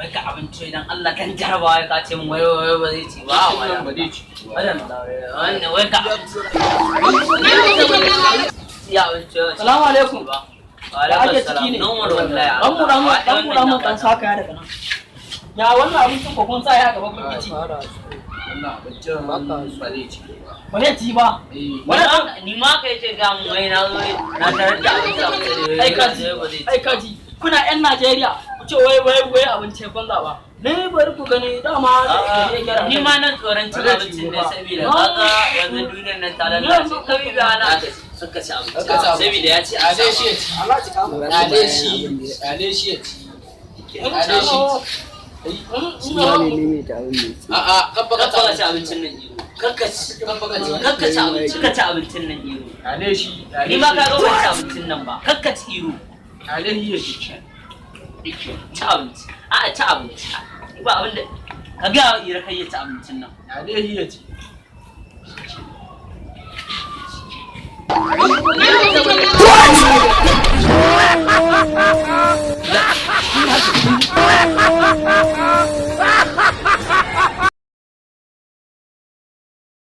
wai ka abinci idan Allah kan jarabawa ya kace min wai ba zai ci ba wai ba zai ci wannan wai ka ya abinci salamu alaikum ba alaikum salam nomar wallahi dan mu dan saka ya daga nan ya wannan abincin ko kun sa ya gaba kun ci wannan abincin ba zai ci ba zai ci ba wannan ni ma kai ce ga mu wai na zo na tarar da abinci ai kaji kuna yan Najeriya ku ce wai abinci banza ba ne bari ku gani dama ni ma nan tsoron cin abincin ne saboda kaga yanzu duniyar nan ta lalace kai ba na suka ci abinci saboda ya ce ale shi ya ci Allah ji kamu ale shi ya ci a'a kakka ci abincin nan iro kakka ci abincin nan iro ale shi ni ma kaga ban ci abincin nan ba kakka ci iro ale shi ya ci ci abinci a ci abinci ba abinda ka ga iro kai ya ci abincin nan ale shi ya ci